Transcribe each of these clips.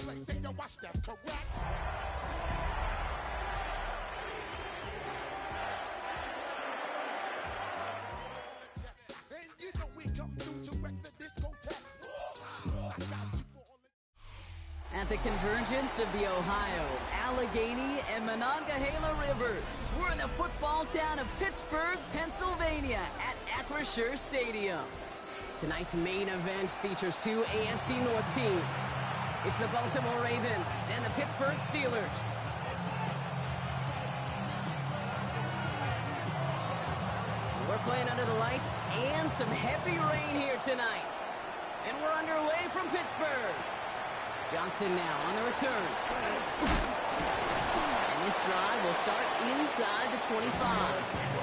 At the convergence of the Ohio, Allegheny, and Monongahela rivers, we're in the football town of Pittsburgh, Pennsylvania at Acrisure Stadium. Tonight's main event features two AFC North teams. It's the Baltimore Ravens and the Pittsburgh Steelers. We're playing under the lights and some heavy rain here tonight. And we're underway from Pittsburgh. Johnson now on the return. And this drive will start inside the 25.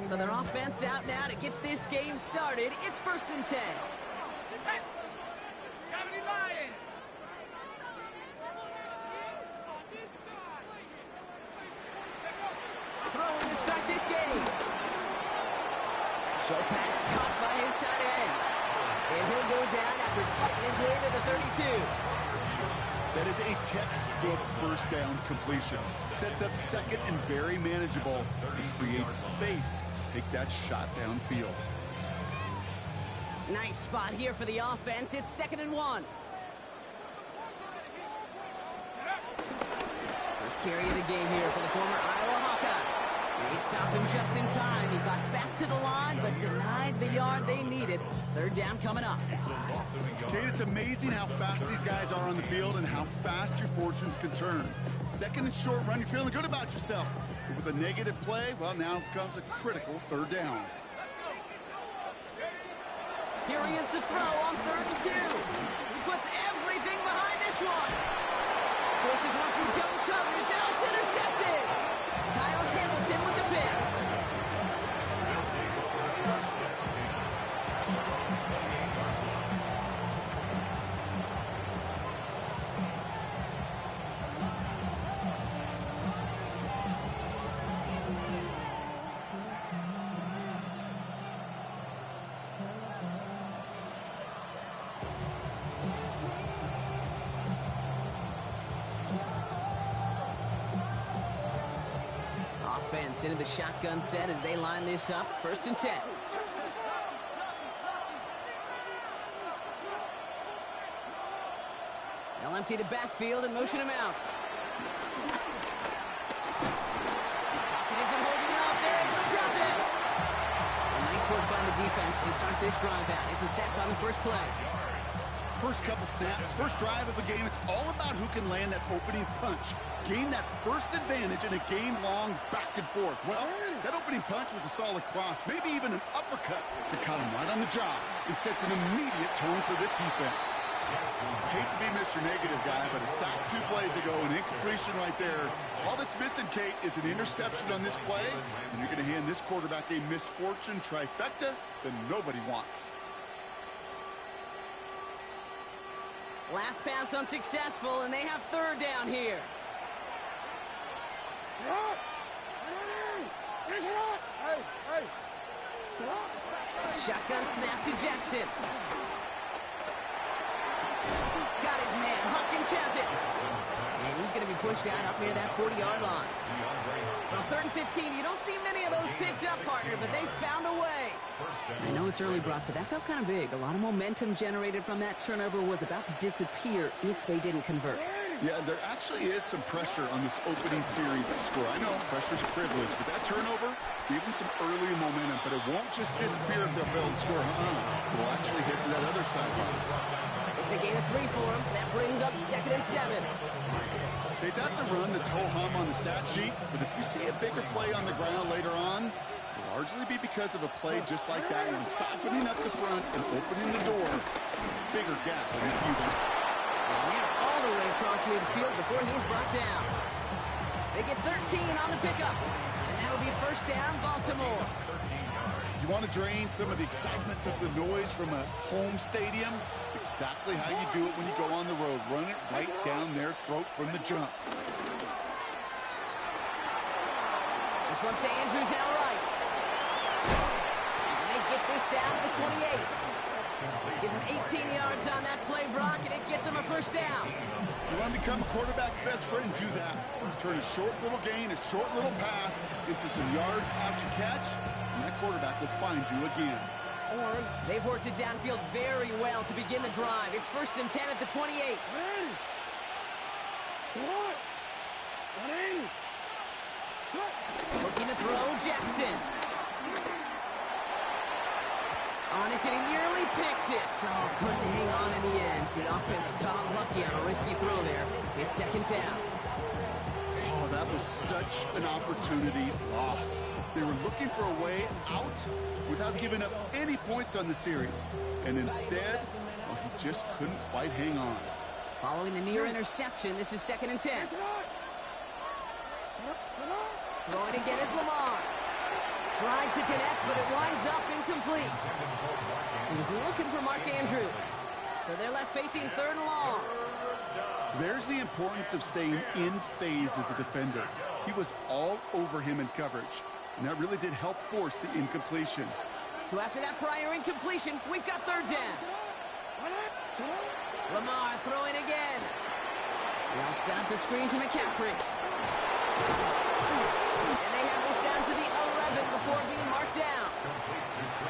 So their offense out now to get this game started. It's 1st and 10. Throwing to start this game. Short pass caught by his tight end. And he'll go down after fighting his way to the 32. That is a textbook first down completion. Sets up second and very manageable and creates space to take that shot downfield. Nice spot here for the offense. It's 2nd and 1. First carry of the game here for the former Iowa Hawkeye. They stopped him just in time. He got back to the line, but denied the yard they needed. 3rd down coming up. Kate, it's amazing how fast these guys are on the field and how fast your fortunes can turn. 2nd and short run, you're feeling good about yourself. But with a negative play, well, now comes a critical 3rd down. Here he is to throw on 3rd and 2. He puts everything behind this one. Forces one through double coverage. Now it's intercepted. Kyle Hamilton with the pick. Offense into the shotgun set as they line this up. 1st and 10. They'll empty the backfield and motion him out. Pocket isn't holding up. They're able to drop it. Nice work by the defense to start this drive out. It's a sack on the first play. First couple snaps, first drive of a game, it's all about who can land that opening punch. Gain that first advantage in a game-long back and forth. Well, that opening punch was a solid cross, maybe even an uppercut that caught him right on the job and sets an immediate tone for this defense. Hate to be Mr. Negative guy, but a sack 2 plays ago, an incompletion right there. All that's missing, Kate, is an interception on this play, and you're going to hand this quarterback a misfortune trifecta that nobody wants. Last pass unsuccessful, and they have 3rd down here. Shotgun snap to Jackson. Got his man. Hopkins has it. And he's going to be pushed out up near that 40-yard line. Well, 3rd and 15, you don't see many of those picked up, partner, but they found a way. I know it's early, Brock, but that felt kind of big. A lot of momentum generated from that turnover was about to disappear if they didn't convert. Yeah, there actually is some pressure on this opening series to score. I know pressure's a privilege, but that turnover gave them some early momentum, but it won't just disappear if they'll fail to score. It'll actually hit to that other sidelines. It's a gain of 3 for him. That brings up 2nd and 7. Okay, that's a run that's ho-hum on the stat sheet, but if you see a bigger play on the ground later on, it'll largely be because of a play just like that one, softening up the front and opening the door, bigger gap in the future. And they're all the way across midfield before he's brought down. They get 13 on the pickup, and that'll be 1st down, Baltimore. You want to drain some of the excitement, some of the noise from a home stadium? It's exactly how you do it when you go on the road. Run it right down their throat from the jump. This one's to Andrews outright. And they get this down to the 28. Give him 18 yards on that play, Brock, and it gets him a first down. You want to become a quarterback's best friend, do that. Turn a short little gain, a short little pass into some yards after catch, and that quarterback will find you again. They've worked it downfield very well to begin the drive. It's 1st and 10 at the 28. Looking to throw, Jackson. On it, and he nearly picked it. Oh, couldn't hang on in the end. The offense got lucky on a risky throw there. It's 2nd down. Oh, that was such an opportunity lost. They were looking for a way out without giving up any points on the series. And instead, well, he just couldn't quite hang on. Following the near interception, this is 2nd and 10. Throwing again is Lamar. Tried to connect, but it lines up incomplete. He was looking for Mark Andrews. So they're left facing 3rd and long. There's the importance of staying in phase as a defender. He was all over him in coverage, and that really did help force the incompletion. So after that prior incompletion, we've got 3rd down. Lamar throwing again. They'll set up the screen to McCaffrey. And they have this down to the 11 before being marked down.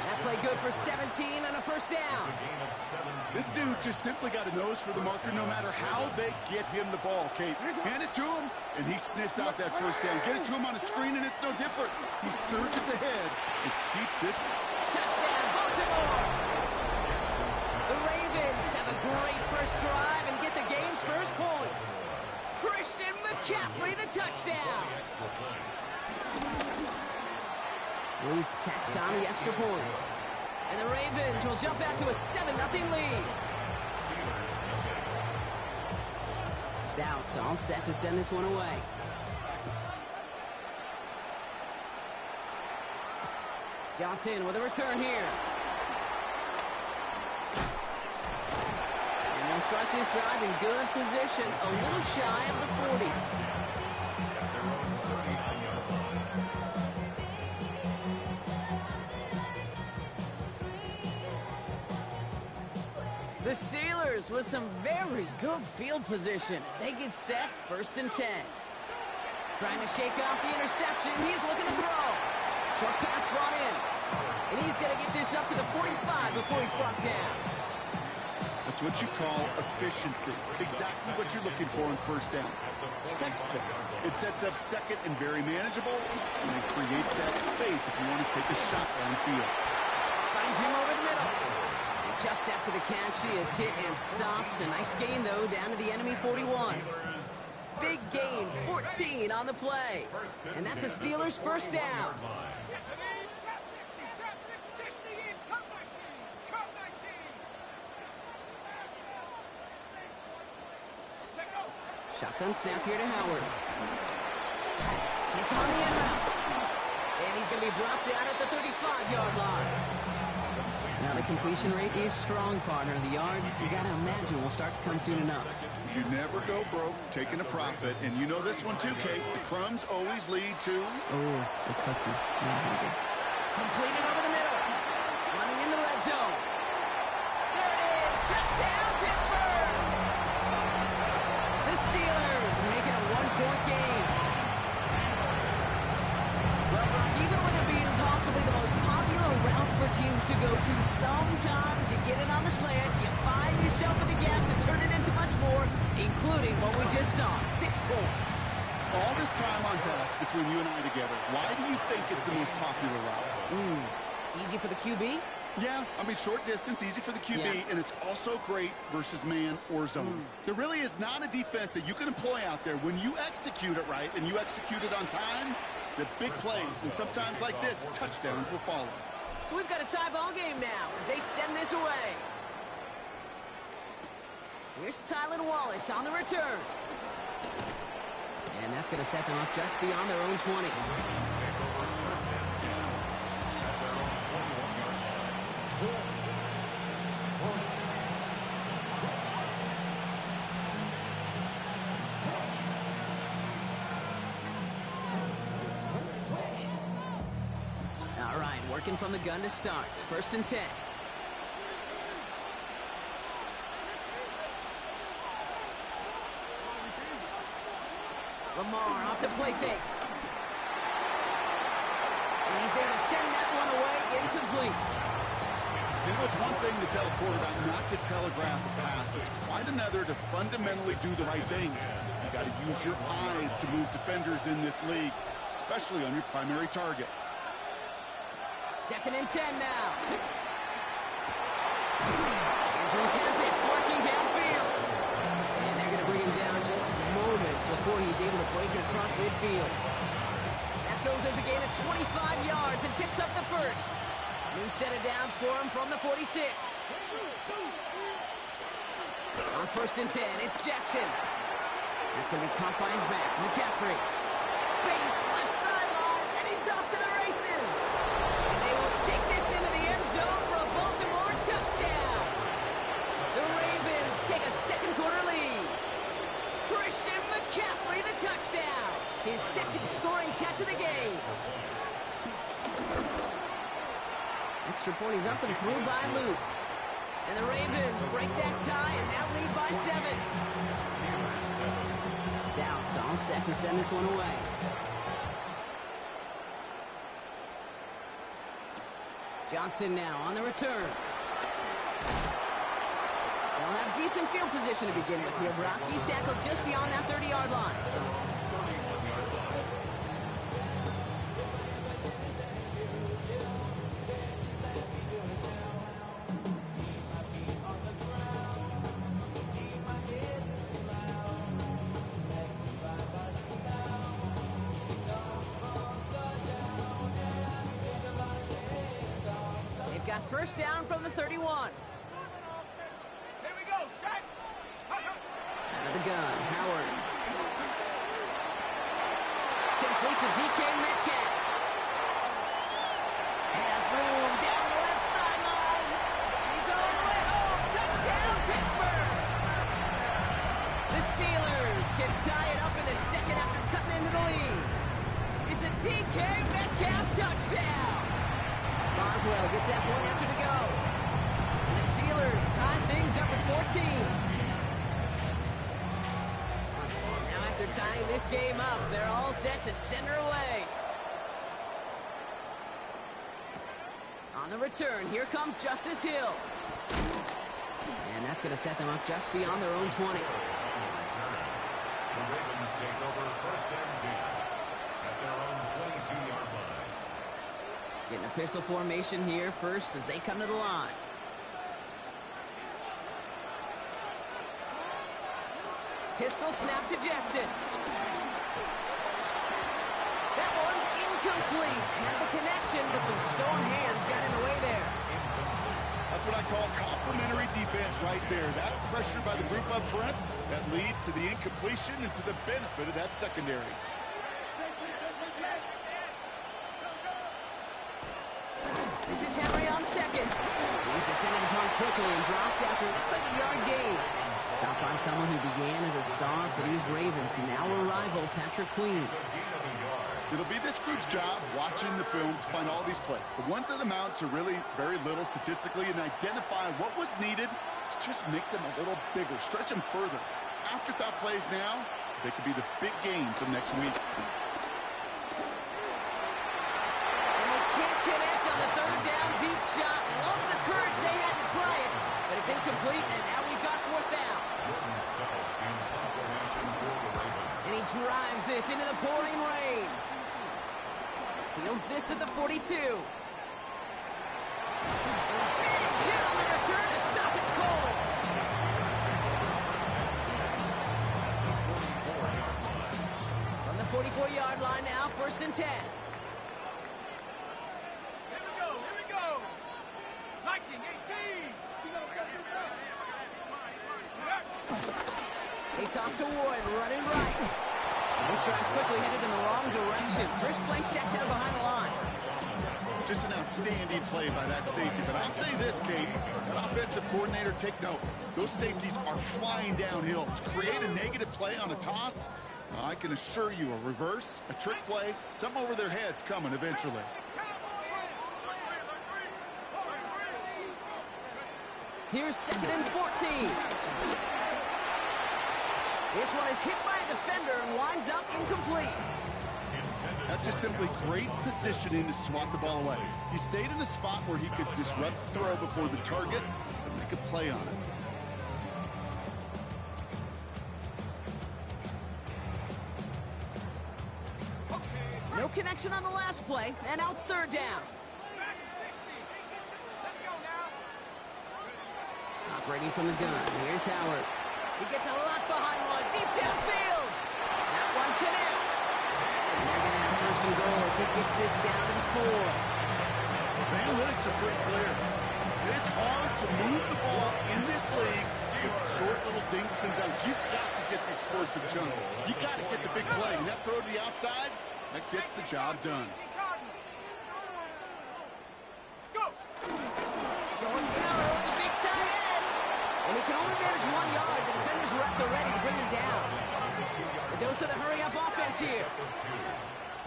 That play good for 17 and a first down. This dude just simply got a nose for the marker no matter how they get him the ball, Kate. Hand it to him, and he sniffs out that first down. Get it to him on a screen, and it's no different. He surges ahead and keeps this. Touchdown, Baltimore! The Ravens have a great first drive and get the game's first points. Christian McCaffrey, the touchdown. Luke tacks on the extra point. And the Ravens will jump out to a 7-0 lead. Stout all set to send this one away. Johnson with a return here. And they'll start this drive in good position, a little shy of the 40. The Steelers with some very good field position as they get set, 1st and 10. Trying to shake off the interception. He's looking to throw. Short pass brought in. And he's going to get this up to the 45 before he's brought down. That's what you call efficiency. Exactly what you're looking for on 1st down. Textbook. It sets up 2nd and very manageable, and it creates that space if you want to take a shot downfield. Finds him over the middle. Just after the catch, he is hit and stopped. A nice gain, though, down to the enemy 41. Big gain, 14 on the play. And that's a Steelers 1st down. Shotgun snap here to Howard. It's on the end route. And he's going to be brought down at the 35-yard line. Now the completion rate is strong, partner. The yards, you got to imagine, will start to come soon enough. You never go broke taking a profit. And you know this one too, Kate. The crumbs always lead to... Oh, the cookie. Completed over the middle. Running in the red zone. There it is. Touchdown, Pittsburgh! The Steelers making a 1-point game. Well, Brock, even with it being possibly the most popular route for teams to go to, sometimes you get it on the slants, you find yourself in the gap to turn it into much more, including what we just saw, 6 points. All this time on task between you and I together, why do you think it's the most popular route? Easy for the QB? Yeah, I mean, short distance, easy for the QB, Yeah. and it's also great versus man or zone. There really is not a defense that you can employ out there. When you execute it right and you execute it on time, the big plays, and sometimes like this, touchdowns will follow. So we've got a tie ball game now as they send this away. Here's Tylan Wallace on the return. And that's going to set them up just beyond their own 20. Working from the gun to start. 1st and 10. Lamar off the play fake. And he's there to send that one away. Incomplete. You know, it's one thing to tell a quarterback not to telegraph a pass. It's quite another to fundamentally do the right things. You got to use your eyes to move defenders in this league, especially on your primary target. 2nd and 10 now. Andrews has it, working downfield. And they're going to bring him down just a moment before he's able to break it across midfield. That goes as a gain of 25 yards and picks up the first. New set of downs for him from the 46. On 1st and 10, it's Jackson. That's going to be caught by his back. McCaffrey. Space, left sideline, and he's off to the races. And they will take this into the end zone for a Baltimore touchdown. The Ravens take a second quarter lead. Christian McCaffrey, the touchdown. His second scoring catch of the game. Extra point is up and through by Luke. And the Ravens break that tie and now lead by 7. Stout all set to send this one away. Johnson now on the return. They'll have decent field position to begin with here, Brock. He's tackled just beyond that 30-yard line. Got first down from the 31. Here we go, set. Out of the gun, Howard. Complete to DK Metcalf. Has room down the left sideline. He's all the way home. Touchdown, Pittsburgh. The Steelers can tie it up in the second after cutting into the lead. It's a DK Metcalf touchdown. Boswell gets that point after to go. And the Steelers tie things up at 14. Now after tying this game up, they're all set to send her away. On the return, here comes Justice Hill. And that's going to set them up just beyond their own 20. The Ravens take over 1st and 10 at their own 22-yard line. Getting a pistol formation here first as they come to the line. Pistol snap to Jackson. That one's incomplete. Had the connection, but some stone hands got in the way there. That's what I call complimentary defense right there. That pressure by the group up front, that leads to the incompletion and to the benefit of that secondary. This is Henry on second. He's descended upon quickly and dropped after it looks like a yard gain. Stopped by someone who began as a star for these Ravens, now a rival, Patrick Queen. It'll be this group's job watching the film to find all these plays. The ones that amount to really very little statistically and identify what was needed to just make them a little bigger, stretch them further. Afterthought plays now, they could be the big games of next week. Can't connect on the 3rd down deep shot. Love the courage they had to try it, but it's incomplete, and now we've got 4th down. And he drives this into the pouring rain. Fields this at the 42. And a big hit on the return to stop it cold. From the 44-yard line now, 1st and 10. They toss to Ward, running right. This drive's quickly headed in the wrong direction. First play set down behind the line. Just an outstanding play by that safety. But I'll say this, Kate, that offensive coordinator, take note. Those safeties are flying downhill. To create a negative play on a toss, I can assure you a reverse, a trick play, something over their heads coming eventually. Here's 2nd and 14. This one is hit by a defender and winds up incomplete. That's just simply great positioning to swat the ball away. He stayed in a spot where he could disrupt the throw before the target and make a play on it. No connection on the last play, and now it's 3rd down. Let's go now. Operating from the gun, here's Howard. He gets a lot behind one, deep downfield. That one connects. And they're going to have 1st and goal as he gets this down to the 4. The analytics are pretty clear. It's hard to move the ball in this league with short little dinks and dunks. You've got to get the explosive jump. You got to get the big play. And that throw to the outside, that gets the job done. Let's go. Going power with the big tight end. And he can only manage 1 yard. The defenders were at the ready to bring him down. A dose of the hurry-up offense here.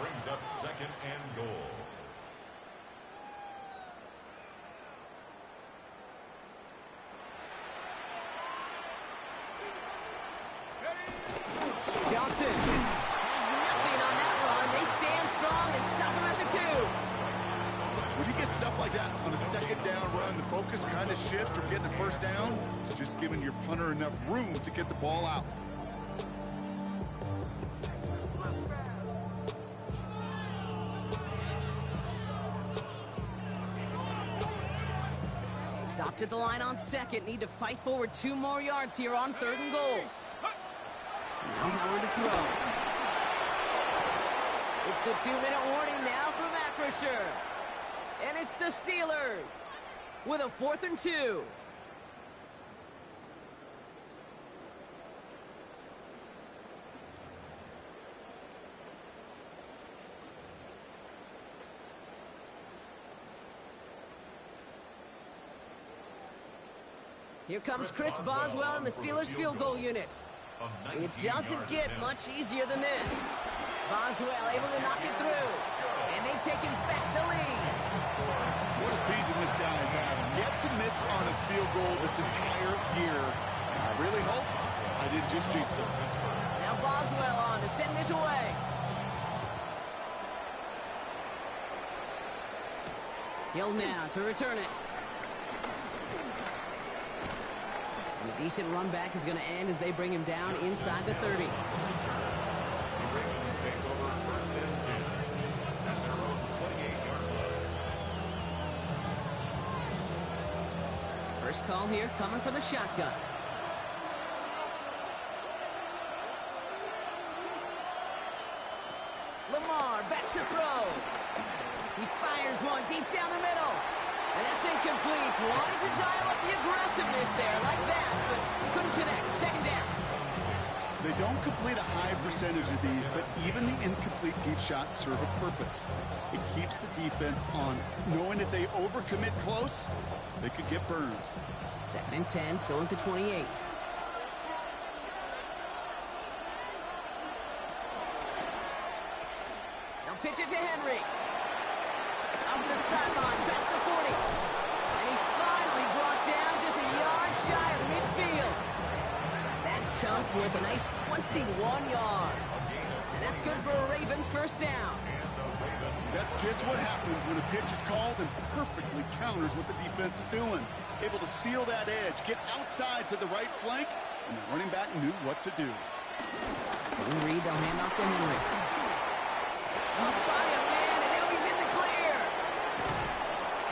Brings up 2nd and goal. Johnson has nothing on that run. They stand strong and stop him at the 2. When you get stuff like that on a 2nd down run, the focus kind of shifts from getting a 1st down to just giving your punter enough room to get the ball out. Stopped at the line on 2nd. Need to fight forward 2 more yards here on 3rd and goal. Now Howard to throw. It's the 2-minute warning now from Acrisure. And it's the Steelers with a 4th and 2. Here comes Chris Boswell in the Steelers field goal unit. It doesn't get much easier than this. Boswell able to knock it through. And they've taken back the lead. What a season this guy is having. Yet to miss on a field goal this entire year. And I really hope I didn't just jinx him. Now Boswell on to send this away. Hill now to return it. And a decent run back is going to end as they bring him down inside the 30. First call here coming from the shotgun. Lamar back to throw. He fires one deep down the middle. And that's incomplete. Wanted to dial up the aggressiveness there like that, but couldn't connect. 2nd down. They don't complete a high percentage of these, but even the incomplete deep shots serve a purpose. It keeps the defense honest, knowing if they overcommit close, they could get burned. 2nd and 10, still at the 28. They'll pitch it to Henry. Up the sideline, past the 40. And he's finally brought down just a yard shy of midfield. That chunk with a nice 21 yards. And that's good for a Ravens 1st down. That's just what happens when a pitch is called and perfectly counters what the defense is doing. Able to seal that edge, get outside to the right flank, and the running back knew what to do. So we read, they'll hand off to Henry. Up by a man, and now he's in the clear.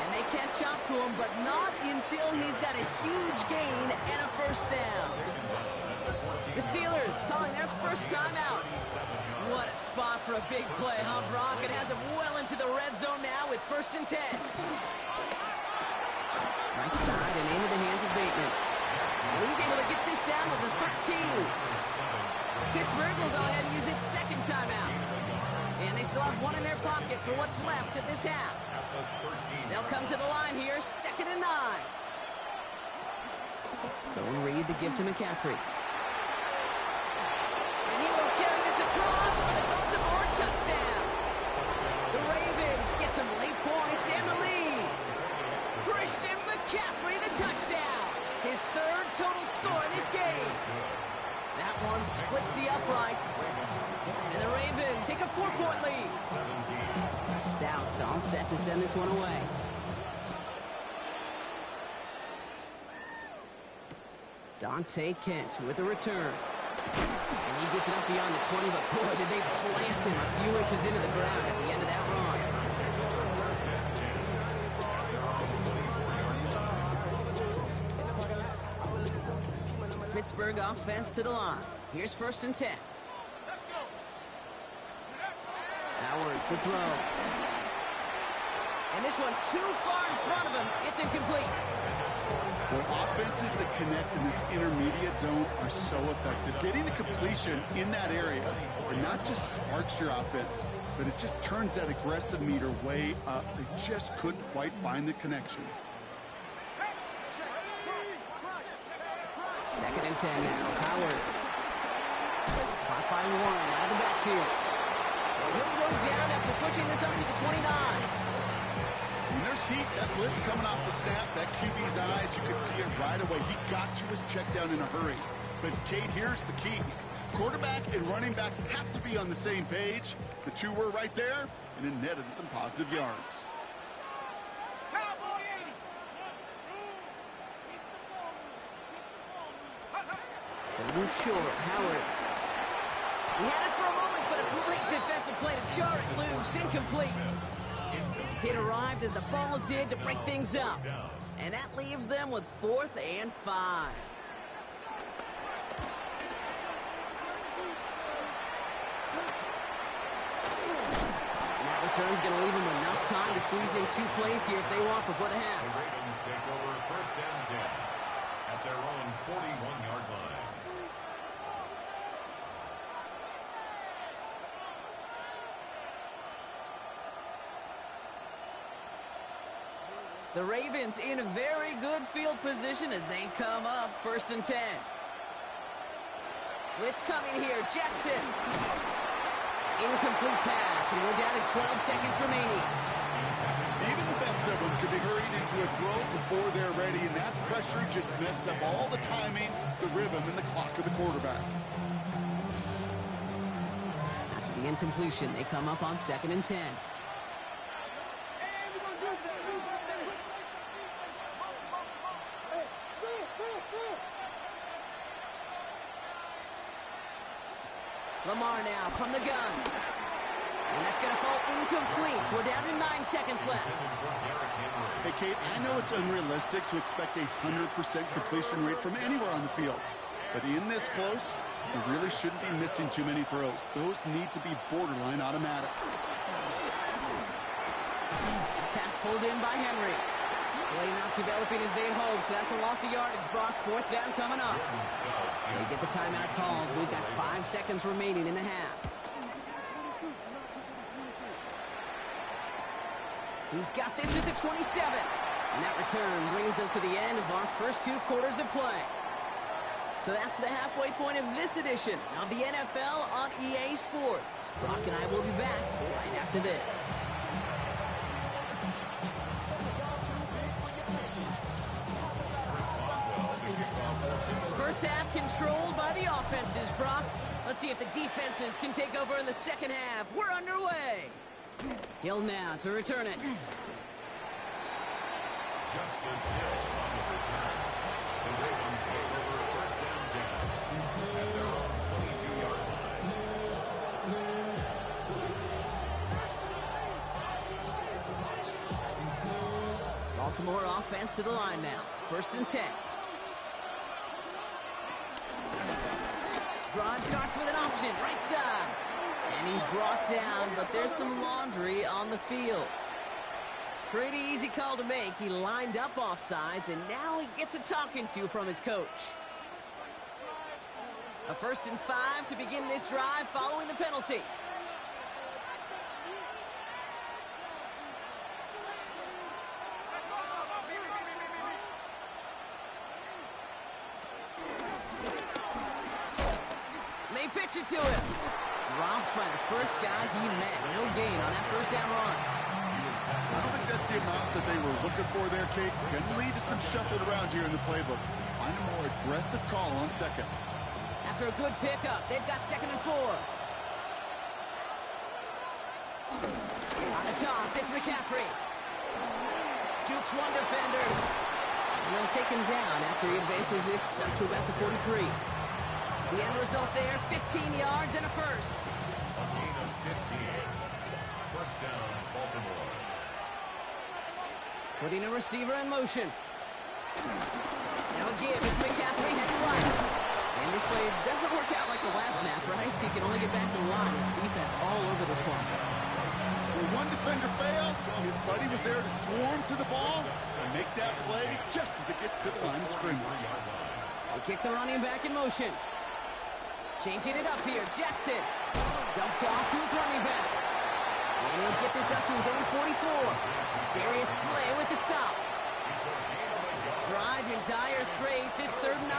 And they catch up to him, but not until he's got a huge gain and a 1st down. The Steelers calling their 1st timeout. What a spot for a big play, huh, Brock? It has him well into the red zone now with 1st and 10. Right side and into the hands of Bateman. And he's able to get this down with a 13. Pittsburgh will go ahead and use its 2nd timeout. And they still have one in their pocket for what's left of this half. They'll come to the line here, 2nd and 9. So we'll read the give to McCaffrey. And he will carry this across for the Baltimore touchdown. The Ravens get some late points and the lead. Christian McCaffrey, the touchdown. hits the uprights. And the Ravens take a 4-point lead. Stout all set to send this one away. Dante Kent with a return. And he gets it up beyond the 20, but boy, did they plant him a few inches into the ground at the end of that run. Pittsburgh offense to the line. Here's 1st and 10. Howard to throw. And this one too far in front of him. It's incomplete. Well, offenses that connect in this intermediate zone are so effective. Getting the completion in that area, it not just sparks your offense, but it just turns that aggressive meter way up. They just couldn't quite find the connection. 2nd and 10 now. Howard. Caught by 1 out of the backfield. He'll go down after pushing this up to the 29. When there's heat, that blitz coming off the snap, that QB's eyes, you could see it right away. He got to his check down in a hurry. But, Kate, here's the key. Quarterback and running back have to be on the same page. The two were right there, and it netted some positive yards. Move short. Howard. He had it for a moment, but a great defensive play to jar it loose. Incomplete. It arrived as the ball did to break things up. And that leaves them with 4th and 5. And that return's going to leave them enough time to squeeze in 2 plays here if they want before the half. The Ravens take over 1st and 10 at their own 41-yard line. The Ravens in a very good field position as they come up 1st and 10. Blitz coming here. Jackson. Incomplete pass, and we're down to 12 seconds remaining. Even the best of them could be hurried into a throw before they're ready, and that pressure just messed up all the timing, the rhythm, and the clock of the quarterback. After the incompletion, they come up on 2nd and 10. Lamar now from the gun. And that's going to fall incomplete. We're down to 9 seconds left. Hey, Kate, I know it's unrealistic to expect a 100% completion rate from anywhere on the field. But in this close, you really shouldn't be missing too many throws. Those need to be borderline automatic. Pass pulled in by Henry. Play not developing as they had hoped, so that's a loss of yardage. Brock, 4th down coming up. They get the timeout called. We've got 5 seconds remaining in the half. He's got this at the 27. And that return brings us to the end of our first 2 quarters of play. So that's the halfway point of this edition of the NFL on EA Sports. Brock and I will be back right after this. First half controlled by the offenses, Brock. Let's see if the defenses can take over in the second half. We're underway. Hill now to return it. Justice Hill on the return. The Ravens take over 1st and 10 at their own 22-yard line. Baltimore offense to the line now. 1st and 10. Drive starts with an option, right side. And he's brought down, but there's some laundry on the field. Pretty easy call to make. He lined up offsides, and now he gets a talking to from his coach. A 1st and 5 to begin this drive following the penalty. They pitch it to him. Dropped by the first guy he met. No gain on that 1st down run. I don't think that's the amount that they were looking for there, Kate. Going to lead to some shuffling around here in the playbook. Find a more aggressive call on 2nd. after a good pickup. They've got 2nd and 4. On the toss, it's McCaffrey. Jukes one defender. And they'll take him down after he advances this up to about the 43. The end result there, 15 yards and a first. A gain of 15. First down, Baltimore. Putting a receiver in motion. Now a give, it's McCaffrey heading right. And this play doesn't work out like the last snap, right? So he can only get back to the line. His defense all over this one. When one defender failed, well, his buddy was there to swarm to the ball and make that play just as it gets to the line of scrimmage. They kick the running back in motion. Changing it up here, Jackson. Dumped off to his running back. And he'll get this up to his own 44. Darius Slay with the stop. Drive in dire straits, it's 3rd and 9.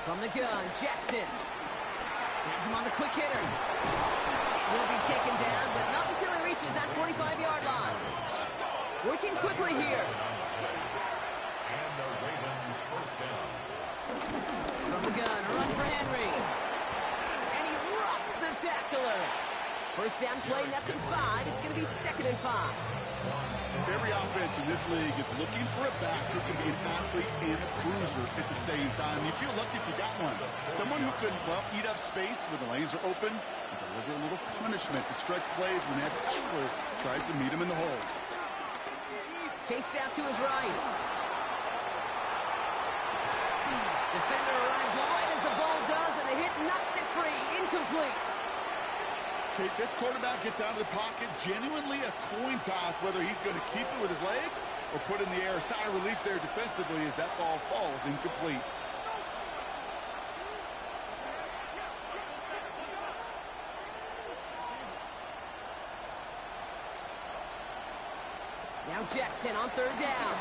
From the gun, Jackson. Has him on the quick hitter. He'll be taken down, but not until he reaches that 45-yard line. Working quickly here. And the Ravens first down. From the gun, run for Henry. And he rocks the tackler. First down play, nets at 5. It's going to be 2nd and 5. Every offense in this league is looking for a back who can be an athlete and a bruiser at the same time. You feel lucky if you got one. Someone who can, well, eat up space when the lanes are open and deliver a little punishment to stretch plays when that tackler tries to meet him in the hole. Chased out to his right. Defender arrives right as the ball does, and the hit knocks it free. Incomplete. Okay, this quarterback gets out of the pocket, genuinely a coin toss whether he's going to keep it with his legs or put in the air. Sigh of relief there defensively as that ball falls incomplete. Now Jackson on 3rd down.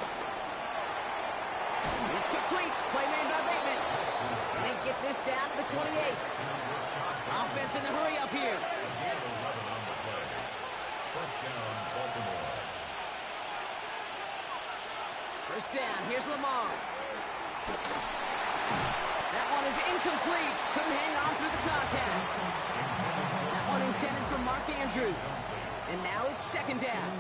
It's complete. Play made by Bateman. And they get this down to the 28. Offense in the hurry up here. Gain of 11 on the play. First down, Baltimore. First down. Here's Lamar. That one is incomplete. Couldn't hang on through the contact. That one intended for Mark Andrews. And now it's 2nd down.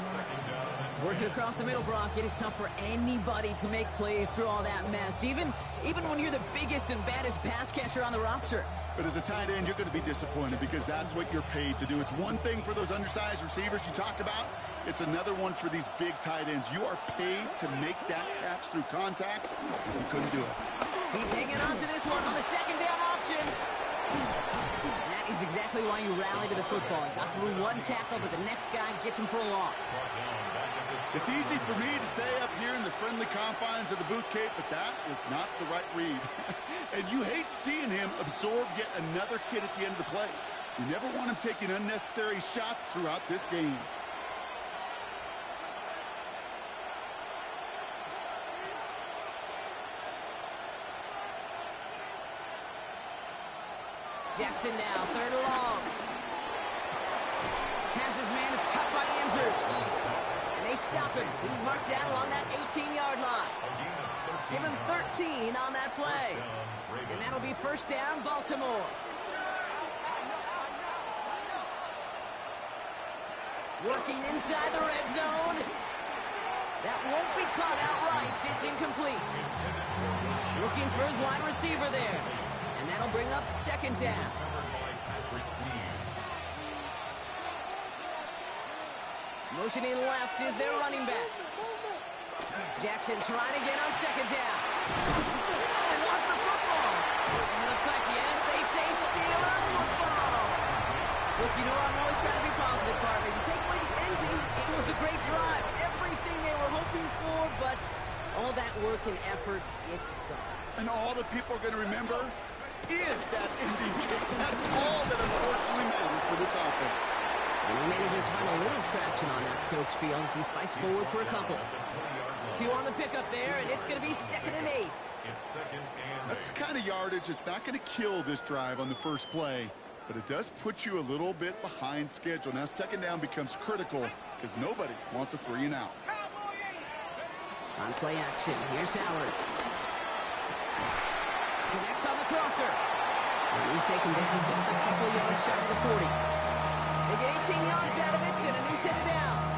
Working across the middle, Brock, it is tough for anybody to make plays through all that mess, even when you're the biggest and baddest pass catcher on the roster. But as a tight end, you're going to be disappointed because that's what you're paid to do. It's one thing for those undersized receivers you talked about. It's another one for these big tight ends. You are paid to make that catch through contact. You couldn't do it. He's hanging on to this one on the 2nd down option. And that is exactly why you rally to the football. He got through one tackle, but the next guy gets him for a loss. It's easy for me to say up here in the friendly confines of the booth, Kate, but that was not the right read. And you hate seeing him absorb yet another hit at the end of the play. You never want him taking unnecessary shots throughout this game. Jackson now, 3rd and long. Has his man, it's cut by Andrews. And they stop him. He's marked down along that 18-yard line. Give him 13 on that play. And that'll be first down, Baltimore. Working inside the red zone. That won't be caught outright. It's incomplete. Looking for his wide receiver there. And that'll bring up 2nd down. Motioning left is their running back. Jackson trying to get on 2nd down. Oh, he lost the football. And it looks like, yes, they say Steelers football. Look, you know I'm always trying to be positive, partner. You take away the ending, it was a great drive. Everything they were hoping for, but all that work and effort, it's gone. And all that people are going to remember is that ending kick. That's all that unfortunately matters for this offense. And he manages to find a little traction on that Soaks field as he fights forward for a couple. 2 on the pickup there, and it's going to be 2nd and 8. It's 2nd and 8. That's the kind of yardage it's not going to kill this drive on the first play, but it does put you a little bit behind schedule. Now 2nd down becomes critical because nobody wants a 3-and-out. On play action, here's Howard. Connects on the crosser. And he's taken down just a couple of yards shy of the 40. They get 18 yards out of it and a new set of downs.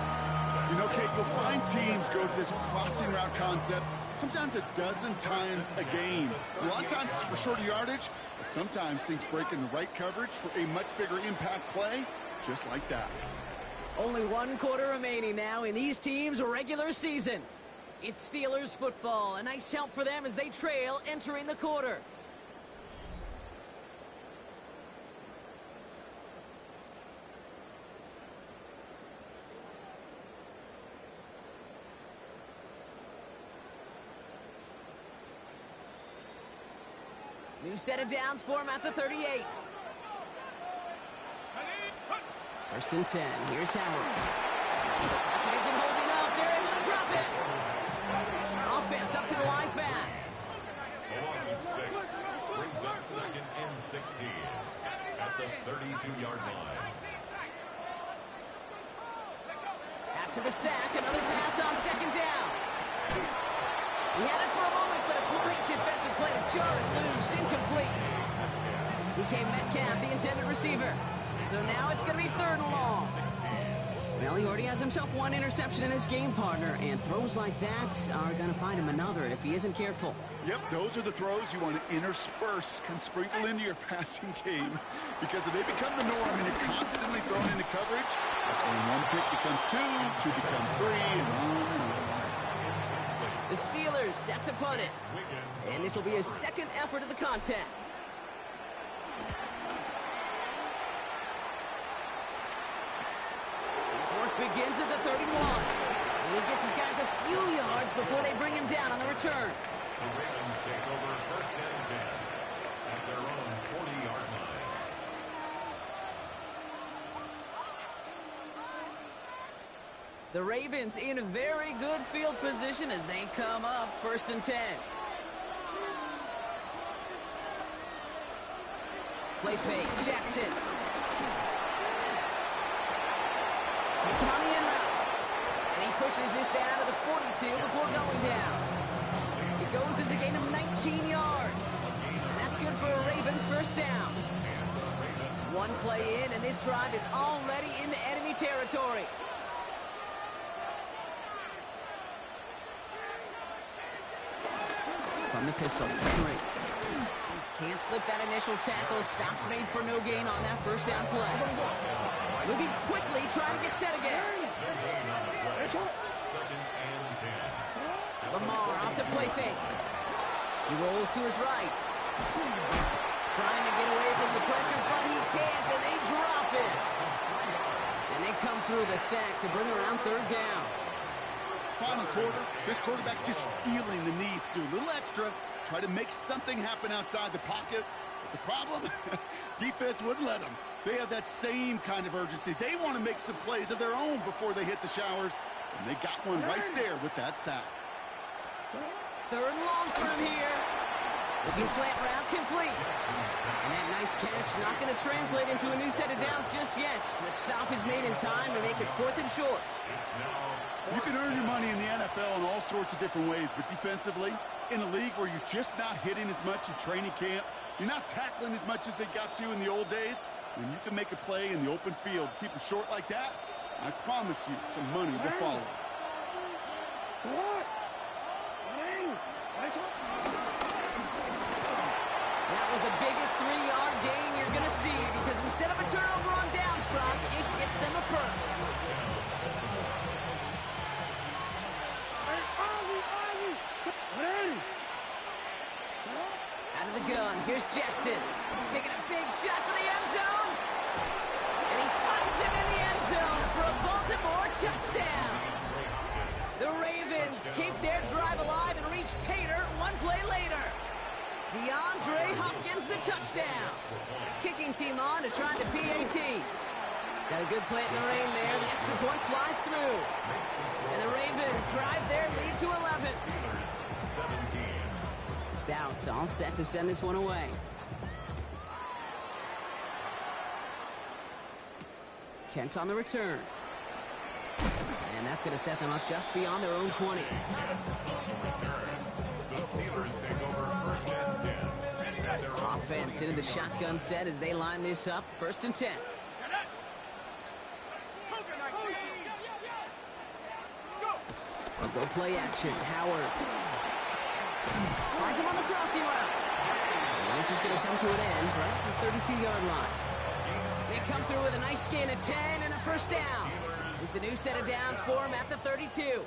You know, Kate, you'll find teams go to this crossing route concept sometimes a dozen times a game. A lot of times it's for shorter yardage, but sometimes things break in the right coverage for a much bigger impact play, just like that. Only one quarter remaining now in these teams' regular season. It's Steelers football. A nice help for them as they trail entering the quarter. New set of downs for him at the 38. First and 10. Here's Howard. Pocket isn't holding up. They're able to drop it. Offense up to the line fast. A loss of 6 brings up 2nd and 16 at the 32-yard line. After the sack, another pass on 2nd down. He had it for a moment, but a great defensive play to jar it loose. Incomplete. DK Metcalf, the intended receiver. So now it's going to be 3rd and long. Well, he already has himself one interception in this game, partner, and throws like that are going to find him another if he isn't careful. Yep, those are the throws you want to intersperse and sprinkle into your passing game, because if they become the norm and you're constantly thrown into coverage, that's when one pick becomes 2, 2 becomes 3, and on. The Steelers set to punt it, and this will be his 2nd effort of the contest. His work begins at the 31, and he gets his guys a few yards before they bring him down on the return. The Ravens take over 1st and 10 at their own 40-yard line. The Ravens in a very good field position as they come up 1st and 10. Play fake, Jackson. It's on the in route. And he pushes this down to the 42 before going down. It goes as a gain of 19 yards. And that's good for a Ravens 1st down. One play in, and this drive is already into enemy territory. From the pistol, Henry. Can't slip that initial tackle. Stops made for no gain on that 1st down play. Moving quickly, trying to get set again. 2nd and 10. Lamar off the play fake. He rolls to his right. Trying to get away from the pressure, but he can't, and they drop it. And they come through the sack to bring around 3rd down. Final quarter, this quarterback's just feeling the need to do a little extra, try to make something happen outside the pocket. But the problem, defense wouldn't let them. They have that same kind of urgency. They want to make some plays of their own before they hit the showers, and they got one right there with that sack. 3rd and long for him here. Looking slant route complete. And that nice catch not going to translate into a new set of downs just yet. The stop is made in time to make it 4th and short. You can earn your money in the NFL in all sorts of different ways, but defensively, in a league where you're just not hitting as much in training camp, you're not tackling as much as they got to in the old days, when you can make a play in the open field, keep them short like that, I promise you some money will follow. That was the biggest 3-yard gain you're going to see, because instead of a turnover on downs, Brock, it gets them a 1st. Out of the gun, here's Jackson. Taking a big shot for the end zone. And he finds him in the end zone for a Baltimore touchdown. The Ravens keep their drive alive and reach Pater one play later. DeAndre Hopkins the touchdown. Kicking team on to try the PAT. Got a good plant in the rain there. The extra point flies through. And the Ravens drive their lead to 11. 17. Stout all set to send this one away. Kent on the return. And that's going to set them up just beyond their own 20. The Steelers take over first and 10. At their own Offense into the shotgun set as they line this up. First and 10. Go play action. Howard finds him on the crossing route. And this is going to come to an end right at the 32-yard line. They come through with a nice gain of 10 and a first down. It's a new set of downs for him at the 32.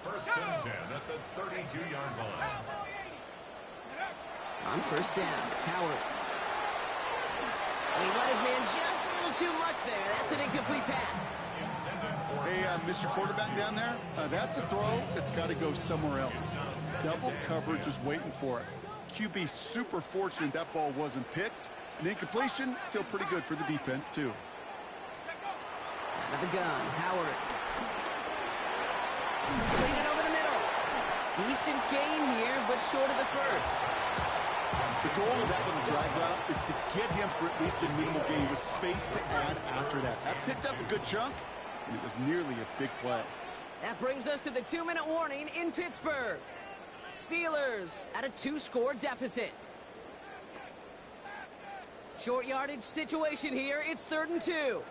First and 10 at the 32-yard line. On first down, Howard. And he let his man just a little too much there. That's an incomplete pass. Hey, Mr. Quarterback down there, that's a throw that's got to go somewhere else. Double coverage was waiting for it. QB super fortunate that ball wasn't picked. An incompletion, still pretty good for the defense, too. Out of the gun, Howard. Clean it over the middle. Decent gain here, but short of the first. The goal of that little drag route is to get him for at least a minimal gain with space to add after that. That picked up a good chunk, and it was nearly a big play. That brings us to the 2-minute warning in Pittsburgh. Steelers at a 2-score deficit. Short yardage situation here. It's 3rd and 2.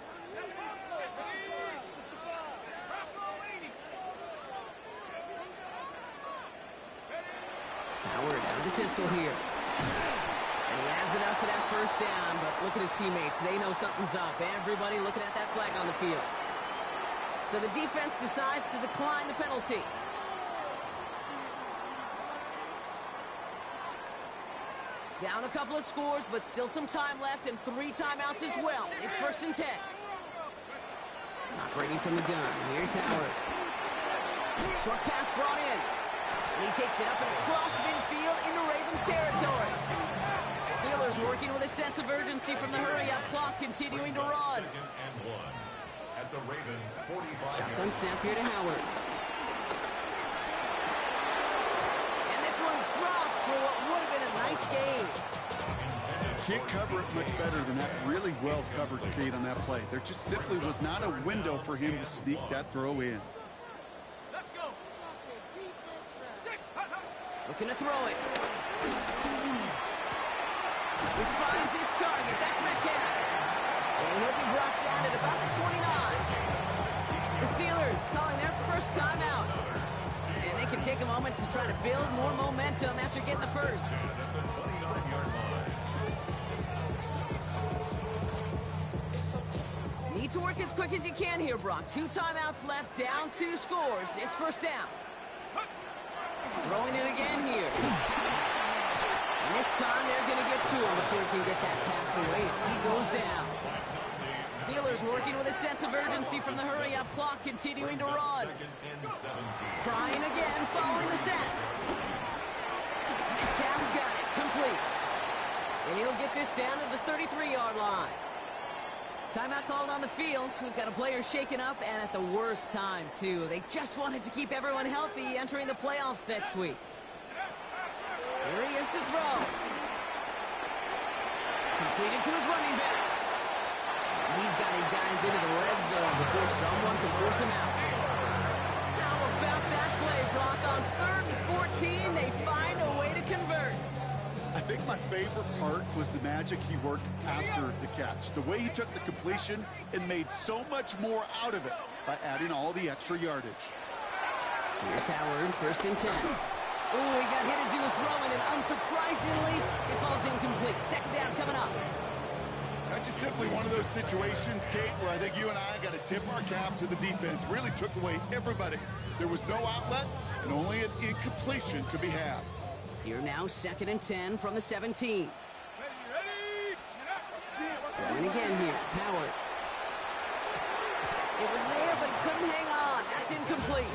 Howard out of the pistol here. And he has enough for that first down, but look at his teammates. They know something's up. Everybody looking at that flag on the field. So the defense decides to decline the penalty. Down a couple of scores, but still some time left and 3 timeouts as well. It's 1st and 10. Operating from the gun. Here's Howard. Short pass brought in. And he takes it up and across midfield into Ravens territory. Steelers working with a sense of urgency from the hurry-up clock, continuing to run. 2nd and 1 at the Ravens 45. Shotgun snap here to Howard. And this one's dropped for what would have been a nice game. Can't cover it much better than that really well-covered gate on that play. There just simply was not a window for him to sneak that throw in. Looking to throw it. This finds its target. That's Metcalf. And he'll be brought down at about the 29. The Steelers calling their first timeout. And they can take a moment to try to build more momentum after getting the first. Need to work as quick as you can here, Brock. 2 timeouts left, down 2 scores. It's first down. Throwing it again here. And this time they're going to get to him before he can get that pass away as he goes down. Steelers working with a sense of urgency from the hurry-up clock, continuing to run. Trying again, following the set. Metcalf's got it, complete. And he'll get this down to the 33-yard line. Timeout called on the field, so we've got a player shaken up, and at the worst time, too. They just wanted to keep everyone healthy entering the playoffs next week. Here he is to throw. Completed to his running back. He's got his guys into the red zone before someone can force him out. How about that play, Brock? On 3rd and 14, they find a way to convert. I think my favorite part was the magic he worked after the catch. The way he took the completion and made so much more out of it by adding all the extra yardage. Here's Howard, 1st and 10. Ooh, he got hit as he was throwing, and unsurprisingly, it falls incomplete. 2nd down coming up. That's just simply one of those situations, Kate, where I think you and I got to tip our cap to the defense. Really took away everybody. There was no outlet, and only an incompletion could be had. Here now, 2nd and 10 from the 17. And again here, Howard. It was there, but he couldn't hang on. That's incomplete.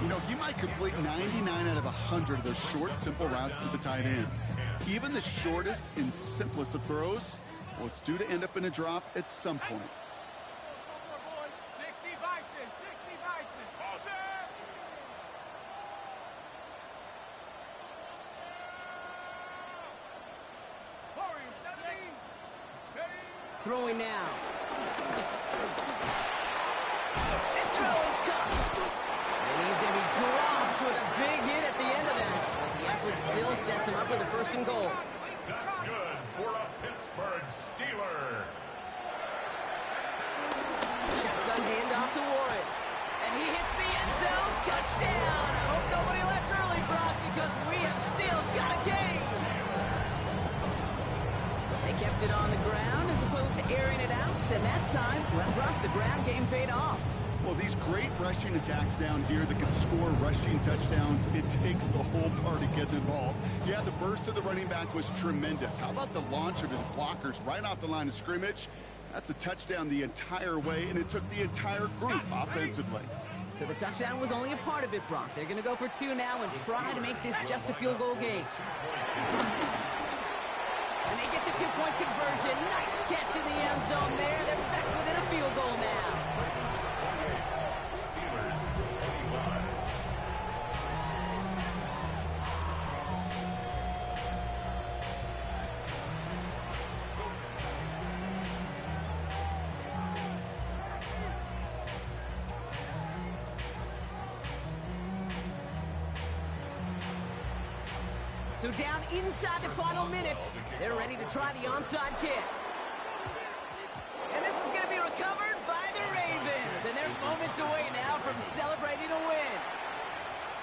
You know, he might complete 99 out of 100 of those short, simple routes to the tight ends. Even the shortest and simplest of throws, well, it's due to end up in a drop at some point. 60 Bison, 60 Bison. Throwing now. This throw is sets him up with a 1st and goal. That's good for a Pittsburgh Steeler. Shotgun handoff to Warren. And he hits the end zone. Touchdown! I hope nobody left early, Brock, because we have still got a game. They kept it on the ground as opposed to airing it out. And that time, well, Brock, the ground game paid off. Well, these great rushing attacks down here that can score rushing touchdowns, it takes the whole party getting involved. Yeah, the burst of the running back was tremendous. How about the launch of his blockers right off the line of scrimmage? That's a touchdown the entire way, and it took the entire group offensively. So the touchdown was only a part of it, Brock. They're going to go for 2 now and try to make this just a field goal game. And they get the 2-point conversion. Nice catch in the end zone there. They're back within a field goal now. So down inside the final minute, they're ready to try the onside kick. And this is going to be recovered by the Ravens. And they're moments away now from celebrating a win.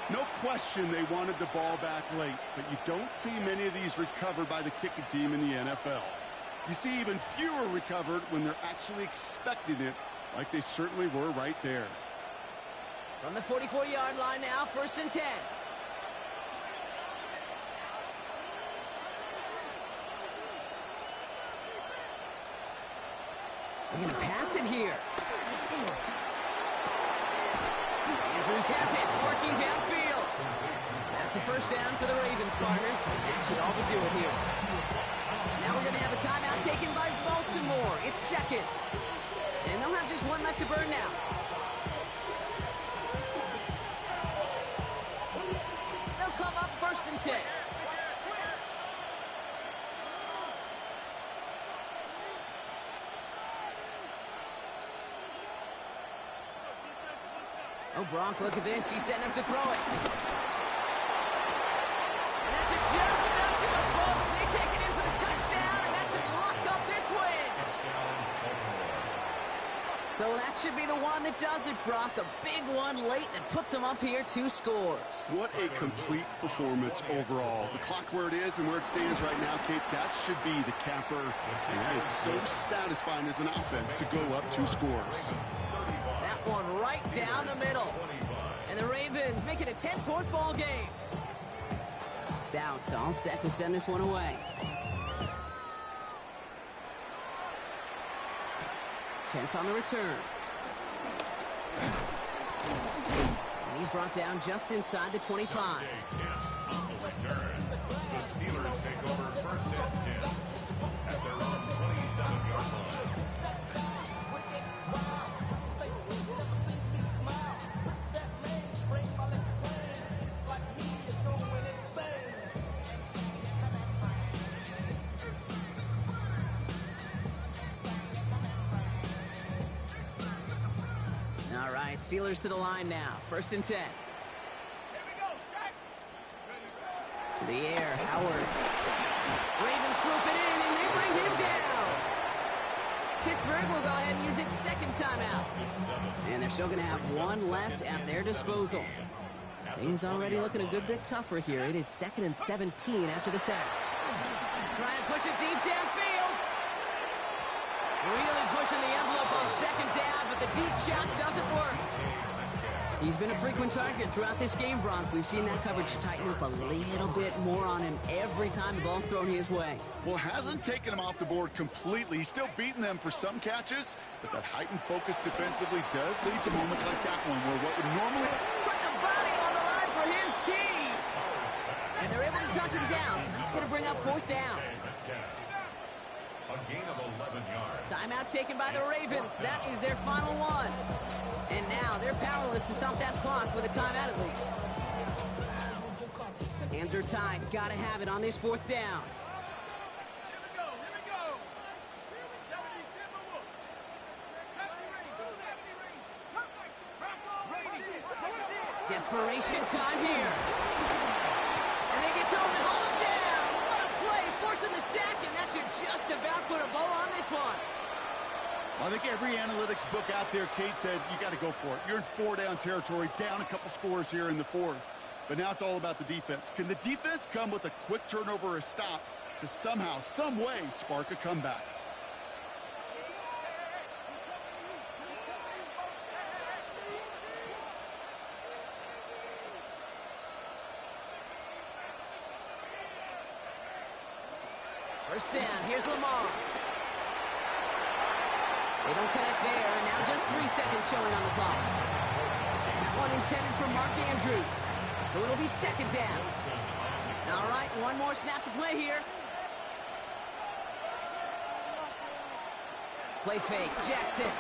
No question they wanted the ball back late, but you don't see many of these recovered by the kicking team in the NFL. You see even fewer recovered when they're actually expecting it, like they certainly were right there. From the 44-yard line now, 1st and 10. They're going to pass it here. Andrews has it, working downfield. That's a 1st down for the Ravens, partner. That should all but do it here. Now we're going to have a timeout taken by Baltimore. It's 2nd. And they'll have just 1 left to burn now. They'll come up 1st and 10. Oh, Bronk, look at this. He's setting up to throw it. And that's just about to it, folks. They take it in for the touchdown, and that should lock up this win. So that should be the one that does it, Brock. A big one late that puts them up here 2 scores. What a complete performance overall. The clock where it is and where it stands right now, Kate, that should be the capper. And that is so satisfying as an offense to go up 2 scores. That one right down the middle. And the Ravens make it a 10-point ball game. Stout all set to send this one away. Kent on the return. And he's brought down just inside the 25. The Steelers take over 1st and 10 at their own 27-yard line. All right, Steelers to the line now. 1st and 10. To the air, Howard. Ravens swoop it in, and they bring him down. Pittsburgh will go ahead and use its 2nd timeout. And they're still going to have 1 left at their disposal. Things already looking a good bit tougher here. It is 2nd and 17 after the sack. Trying to push it deep downfield. Really pushing the envelope on 2nd down, but the deep shot doesn't work. He's been a frequent target throughout this game, Bronk. We've seen that coverage tighten up a little bit more on him every time the ball's thrown his way. Well, hasn't taken him off the board completely. He's still beating them for some catches, but that heightened focus defensively does lead to moments like that one where what would normally... Put the body on the line for his team. And they're able to touch him down, so that's going to bring up 4th down. A gain of 11 yards. Timeout taken by the Ravens. That is their final one. And now they're powerless to stop that clock with a timeout at least. Hands are tied. Got to have it on this 4th down. Desperation time here. And they get to him and haul him down. What a play, forcing the sack, and that should just about put a bow on this one. Well, I think every analytics book out there, Kate, said you got to go for it. You're in 4-down territory, down a couple scores here in the fourth. But now it's all about the defense. Can the defense come with a quick turnover or a stop to somehow, some way, spark a comeback? First down, here's Lamar. They don't connect there, and now just 3 seconds showing on the clock. That one intended for Mark Andrews. So it'll be second down. All right, one more snap to play here. Play fake, Jackson.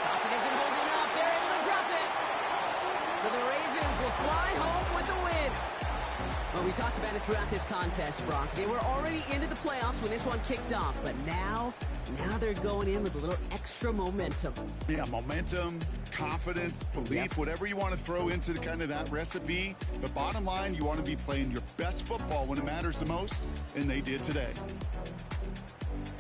Pocket isn't holding up. They're able to drop it. So the Ravens will fly home with the win. Well, we talked about it throughout this contest, Brock. They were already into the playoffs when this one kicked off, but now they're going in with a little extra momentum. Yeah, momentum, confidence, belief, whatever you want to throw into kind of that recipe. The bottom line, you want to be playing your best football when it matters the most, and they did today.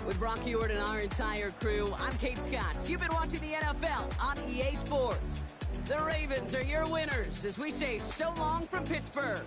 With Brock Ewart and our entire crew, I'm Kate Scott. You've been watching the NFL on EA Sports. The Ravens are your winners as we say so long from Pittsburgh.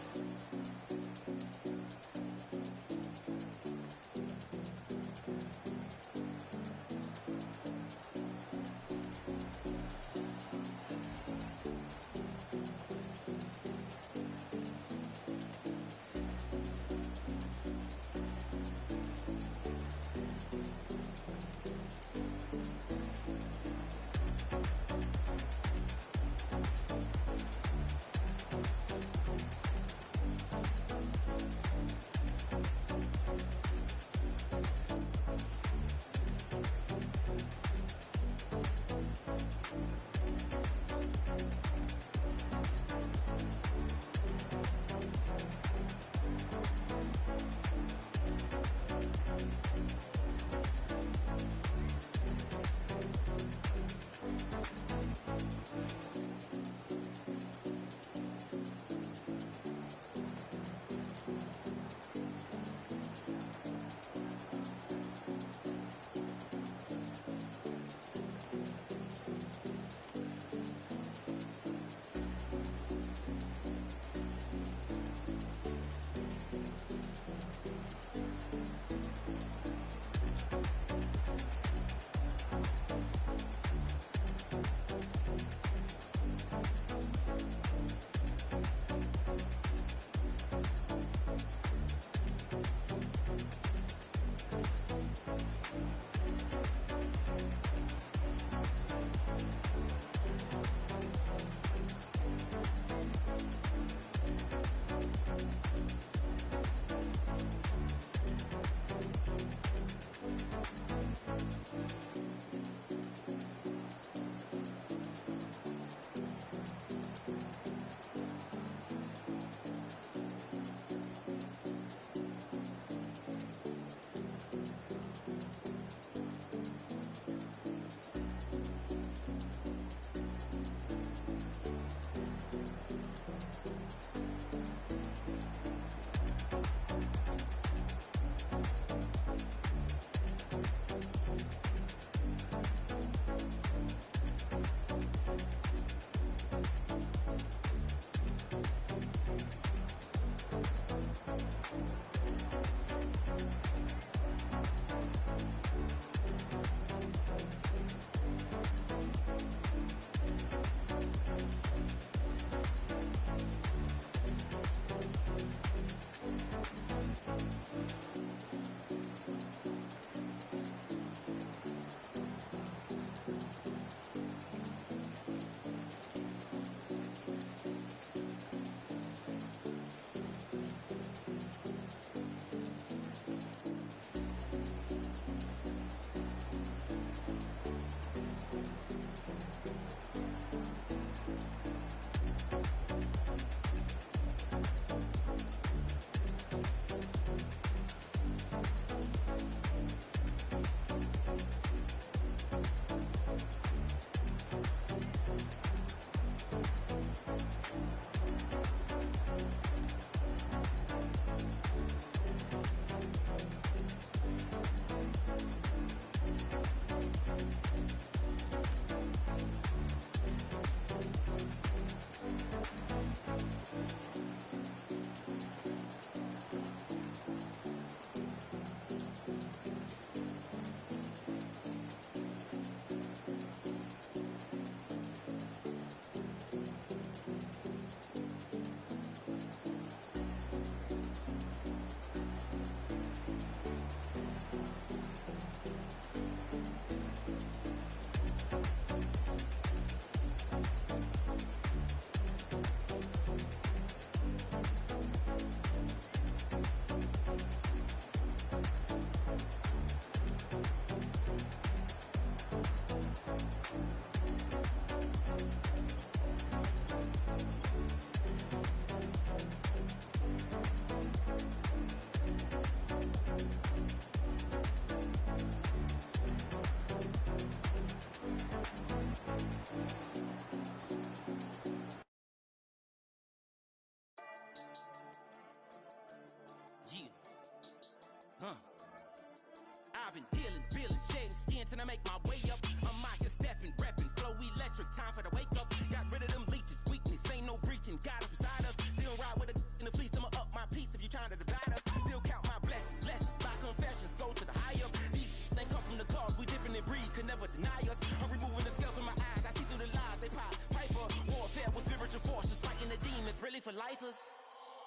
I've been dealing, shedding skin till I make my way up. I'm out here stepping, repping, flow electric, time for the wake up. Got rid of them leeches, weakness, ain't no breaching. God is beside us, still ride with a in the fleece. I'ma up my piece if you trying to divide us. Still count my blessings, lessons, my confessions, go to the high up. These they come from the cause, we different in breed, could never deny us. I'm removing the scales from my eyes, I see through the lies, they pop. Piper, warfare with spiritual forces, fighting the demons, really for lifers.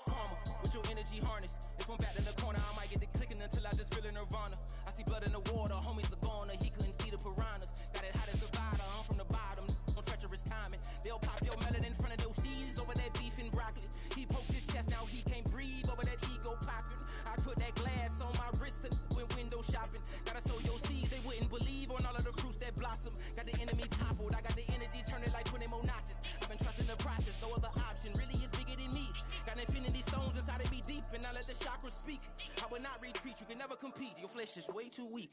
Karma, with your energy harness. If I'm back in the corner, I might get the clicking until I just feel a nirvana. I see blood in the water, homies are gone, he couldn't see the piranhas. Got it hot as divider, I'm from the bottom, on treacherous timing. They'll pop your melon in front of those seeds over that beef and broccoli. He poked his chest, now he can't breathe over that ego popping. I put that glass on my wrist and went window shopping. Gotta sow your seeds, they wouldn't believe on all of the fruits that blossom. Got the enemy toppled, I got the energy, turn it like 20 more notches. I've been trusting the process, no other option really is bigger than me. Got infinity stones inside of me deep, and I let the chakras speak. I will not retreat, you can never compete, your flesh is way too weak.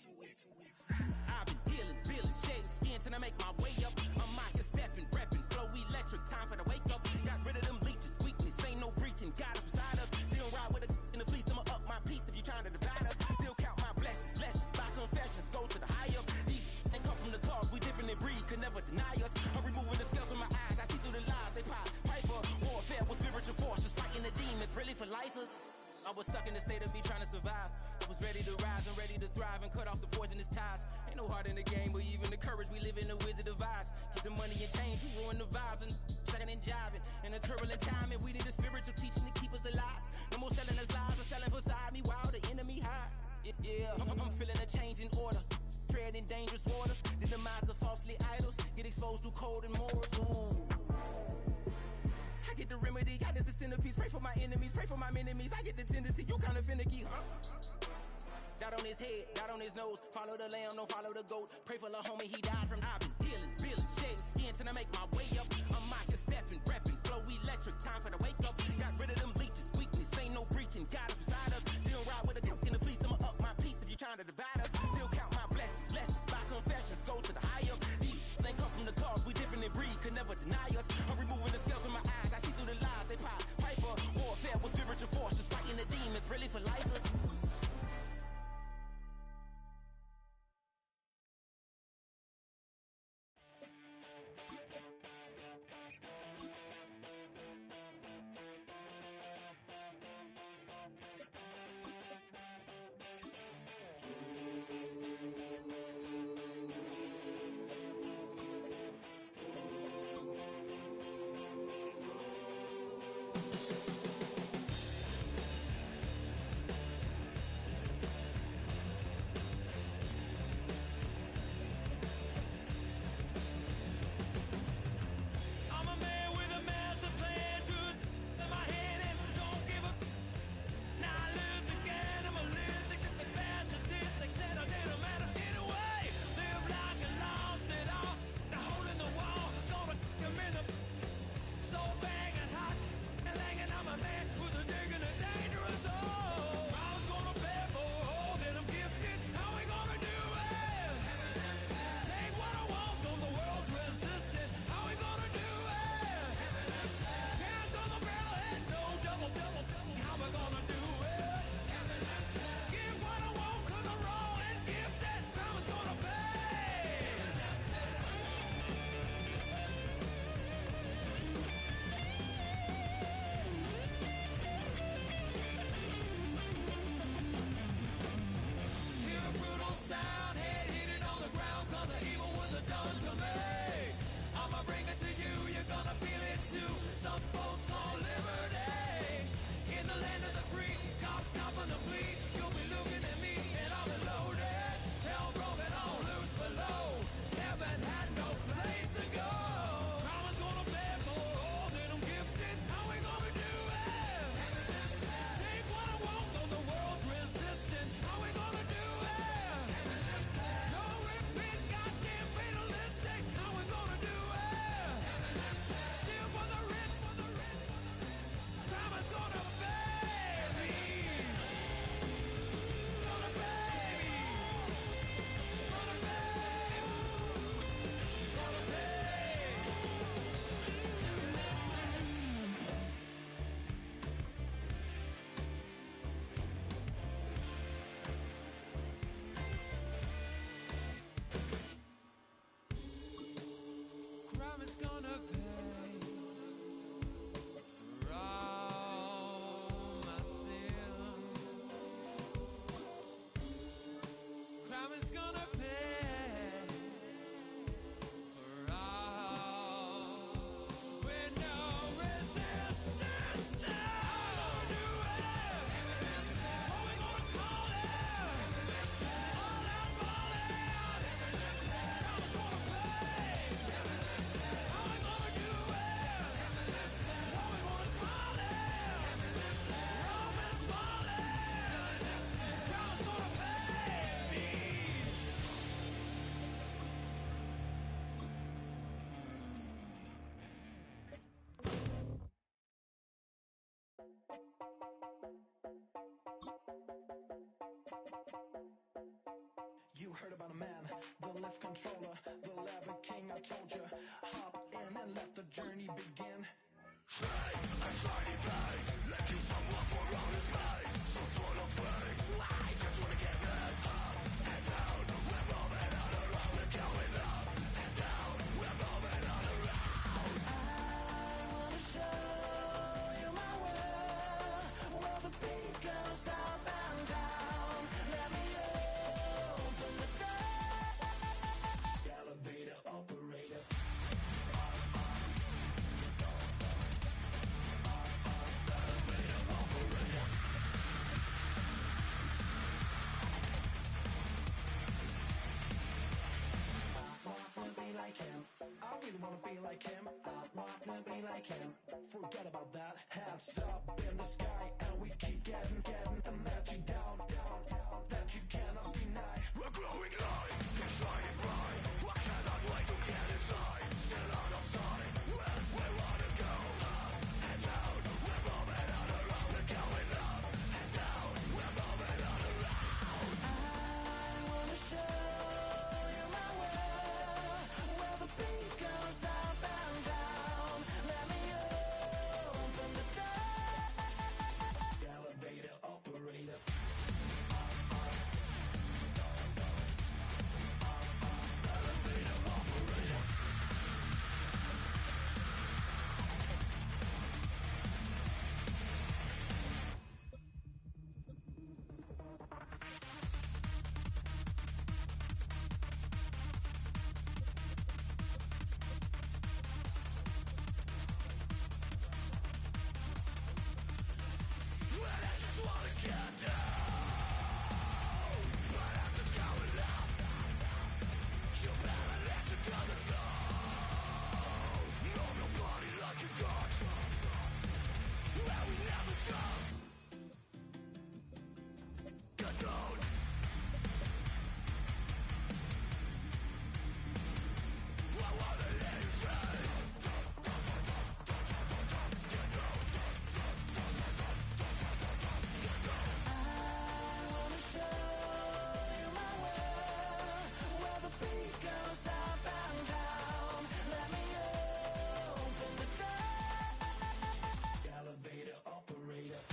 I've been dealing, shedding skin till I make my way up. I'm out here stepping, repping, flow electric, time for the wake up. Got rid of them leeches, weakness, ain't no breaching, God is beside us. Still ride with a in the fleece, I'ma up my piece if you trying to divide us. Still count my blessings, lessons, my confessions, go to the high up. These they come from the cause, we different in breed, could never deny us. I'm removing the scales from my eyes, I see through the lies, they pop. Piper, warfare with spiritual forces, fighting the demons, really for lifers. I was stuck in the state of me trying to survive. I was ready to rise and ready to thrive and cut off the poisonous ties. Ain't no heart in the game, but even the courage we live in the wizard of Oz. Keep the money and change, we ruin the vibes and checking and jiving. In a turbulent time, and we need a spiritual teaching to keep us alive. No more selling us lies or selling beside me while the enemy hide. Yeah, I'm feeling a change in order. Treading dangerous waters, the demise of falsely idols. Get exposed through code and morals. Ooh. I get the remedy, God is the centerpiece. Pray for my enemies, pray for my enemies. I get the tendency, you kinda finicky, huh? Dot on his head, dot on his nose. Follow the lamb, don't follow the goat. Pray for the homie, he died from. I've been dealing, shedding skin till I make my way up. I'm out here stepping, repping, flow electric, time for the wake up. Got rid of them leeches, weakness, ain't no breaching, God is beside us. Still ride with a in the fleece, I'ma up my piece if you trying to divide us. Still count my blessings, lessons, my confessions, go to the high up. These ain't come from the cause, we different in breed, could never deny us. I'm removing the scales from my eyes, I see through the lies, they pop. Piper, warfare with spiritual forces, fighting the demons, really for lifers. controller, the lever king, I told you. Hop in and let the journey begin. Fate, a shiny place, let you someone for outer space. So full of face, I just wanna get that up and down. We're moving on around, we're going up and down. We're moving on around. I wanna show you my world, where the beat goes up and down. Let me open the door. Elevator operator. Like him, I really wanna be like him. I wanna be like him. Forget about that. Hands up in the sky, and we keep getting, and let you down, that you cannot deny. We're glowing light, it's shining bright. I cannot wait to get inside. Still out of sight, when we wanna go up and down. We're moving on around, we're going up and down. We're moving on around. I wanna show you my world, where the beat goes up and down. Let me open the door. Elevator operator. Elevator operator. Well, I just wanna get down, but I'm just going up. You better let it down the floor. Move your body like you got. Well, we never stop. Get down. I wanna let you say. Get down. I wanna show you my world, where the beat goes up and down. Let me open the door. Elevator operator.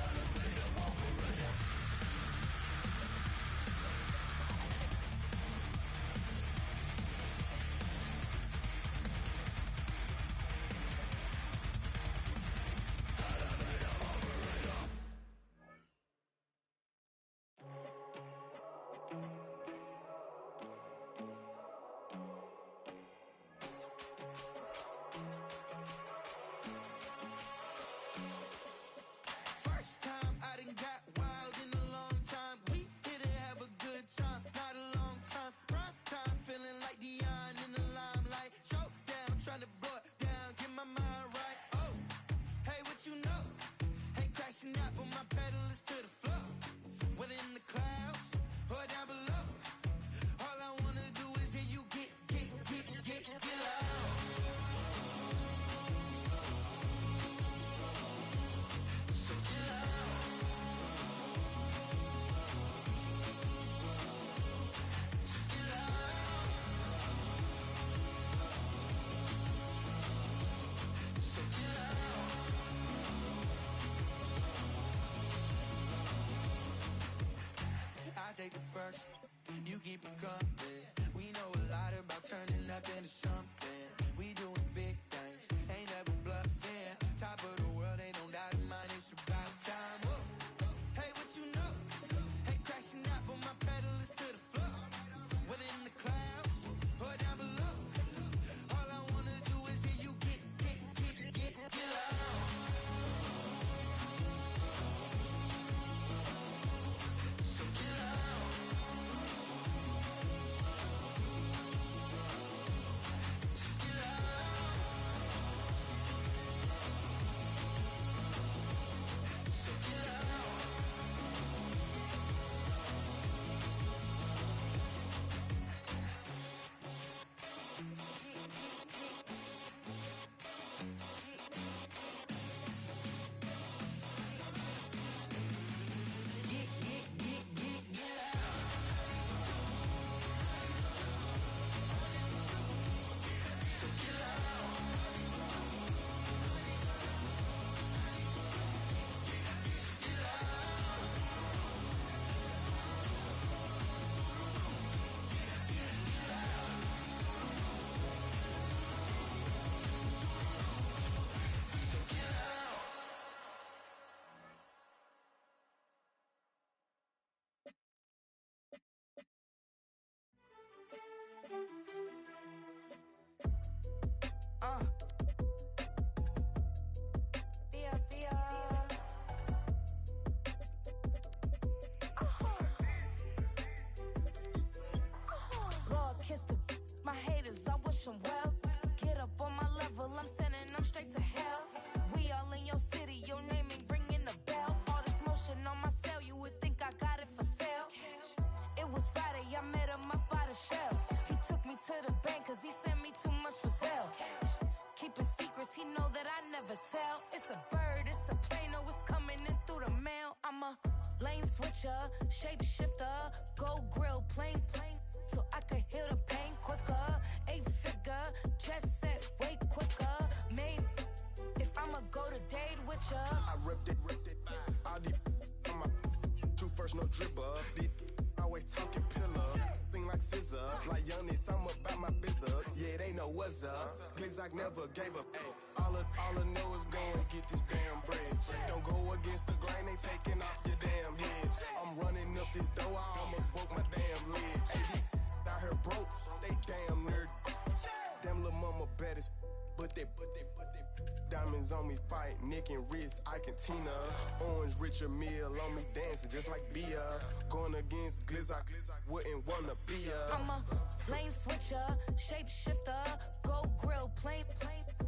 Elevator operator. First time I done got wild in a long time. We here to have a good time, not a long time. Prime time, feeling like Dion in the limelight. Showdown, trying to blow it down, get my mind right. Oh, hey, what you know? Ain't crashing out, but my pedal is to the floor. Whether in the clouds or down below, all I wanna do is hear you get loud. So get loud. So get loud. So get loud. I take the first, you keep them coming. We know a lot about turning nothing to something. We doing big things, ain't never bluffing. Top of the world, ain't no doubt in mine, it's about time. Whoa. Hey, what you know? Ain't crashing out, but my pedal is to the floor. Whether in the clouds or down below, all I wanna do is hear you get loud. So get loud. me to the bank, cause he sent me too much for sale. Keeping secrets, he know that I never tell. It's a bird, it's a plane, oh, it's coming in through the mail. I'm a lane switcher, shapeshifter, gold grill, plane, so I could heal the pain quicker. 8-figure, jet set, way quicker. Made, if I'ma go to date with ya. I ripped it, all these on my two first, no dribble. These always talking pillar, thing like scissor. Like youngest, I'm about my business. Yeah, they know what's up. Glizzock never gave up. All I know is go and get this damn bread. Don't go against the grain, they taking off your damn head. I'm running up this door, I almost broke my damn leg. Hey, out here broke, they damn nerd. Damn little mama bad as but they diamonds on me fight, neck and wrist, I can Tina. Orange Richard Mill on me dancing just like Bia. Going against Glizzock, wouldn't wanna be ya. I'm a lane switcher, shapeshifter, gold grill, plane,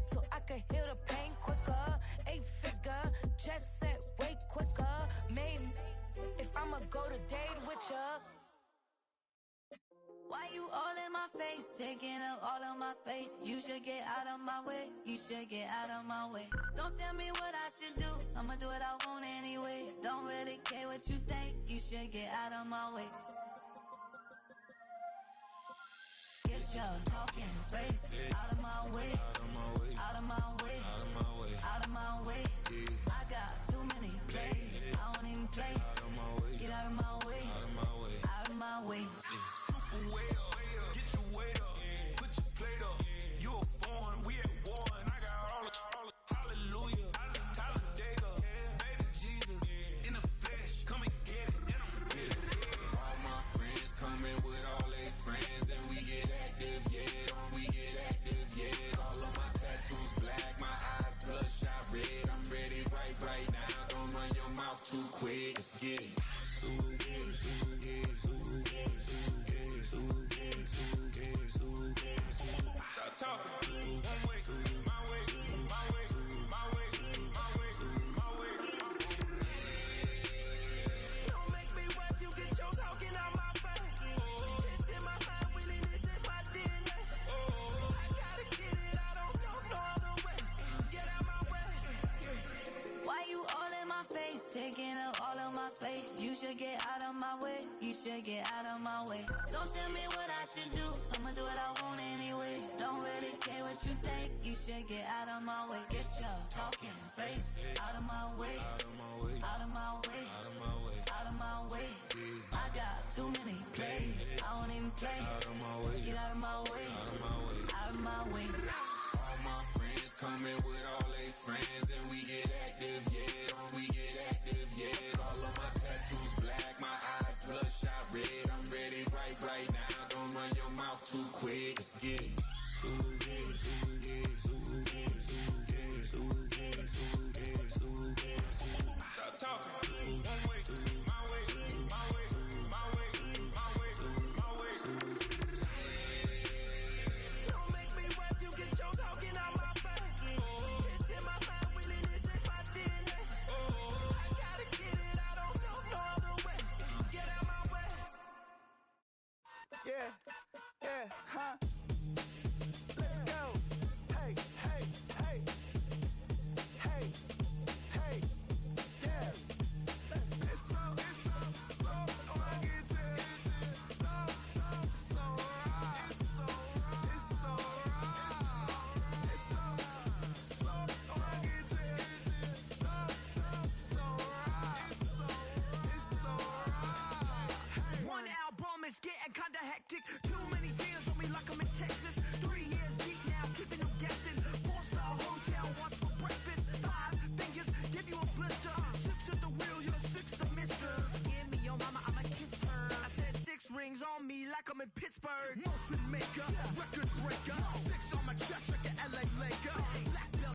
so I could heal the pain quicker. 8-figure, jet set, way quicker. Made, if I'ma go to date with ya. Why you all in my face, taking up all of my space? You should get out of my way, you should get out of my way. Don't tell me what I should do, I'ma do what I want anyway. Don't really care what you think, you should get out of my way. Get your talking face out of my way, out of my way, out of my way, out of my way, out of my way. I got too many plays, I don't even play. Out of my way, get out of my way, out of my way, out of my way. Way up, get your weight up, put your plate up. You a foreign, we at war, and I got all the hallelujah, Talladega, baby Jesus, in the flesh, come and get it, and I'm get it. All my friends coming with all their friends, and we get active, yeah, don't we get active, yeah. All of my tattoos black, my eyes bloodshot red, I'm ready right now, don't run your mouth too quick, let's get it. Stop talking. One way, my way, my way, my way, my way, my way. Don't make me wipe you, get your talking out my face. It's in my mind, really, this is my DNA. I gotta get it, I don't know no other way. Get out my way. Why you all in my face, taking up all of my space? You should get out of my way, you should get out of my way. Don't tell me what I should do, I'ma do what I want anyway. Don't really care what you think, you should get out of my way. Get your talking face out of my way, out of my way, out of my way, out of my way, out of my way. I got too many plays, I don't even play. Out of my way, get out of my way, out of my way, out of my way. All my friends coming with all their friends, and we get active, yeah, don't we get active, yeah. All of my tattoos black, my eyes bloodshot red, I'm ready right now, don't run your mouth too quick, let's get it. Stop talking. One way, my way, my way, my way, my way, my way. Don't make me wipe you, get your talking out my face. It's in my mind, really, this is my DNA. I gotta get it, I don't know no other way. Get out my way. Yeah, huh? Let's go. Hey, hey, hey. Hey, hey, yeah. It's so funky to so right. It's so right. It's so funky to so right. It's so right. One album is getting kinda hectic. Too many years on me like I'm in Texas. 3 years deep now, keeping them guessing. 4-star hotel, what's for breakfast? 5 fingers, give you a blister. 6 at the wheel, you're 6 the mister. Give me your mama, I'ma kiss her. I said 6 rings on me like I'm in Pittsburgh. Motion maker, record breaker. 6 on my chest like an LA Laker. Black belt.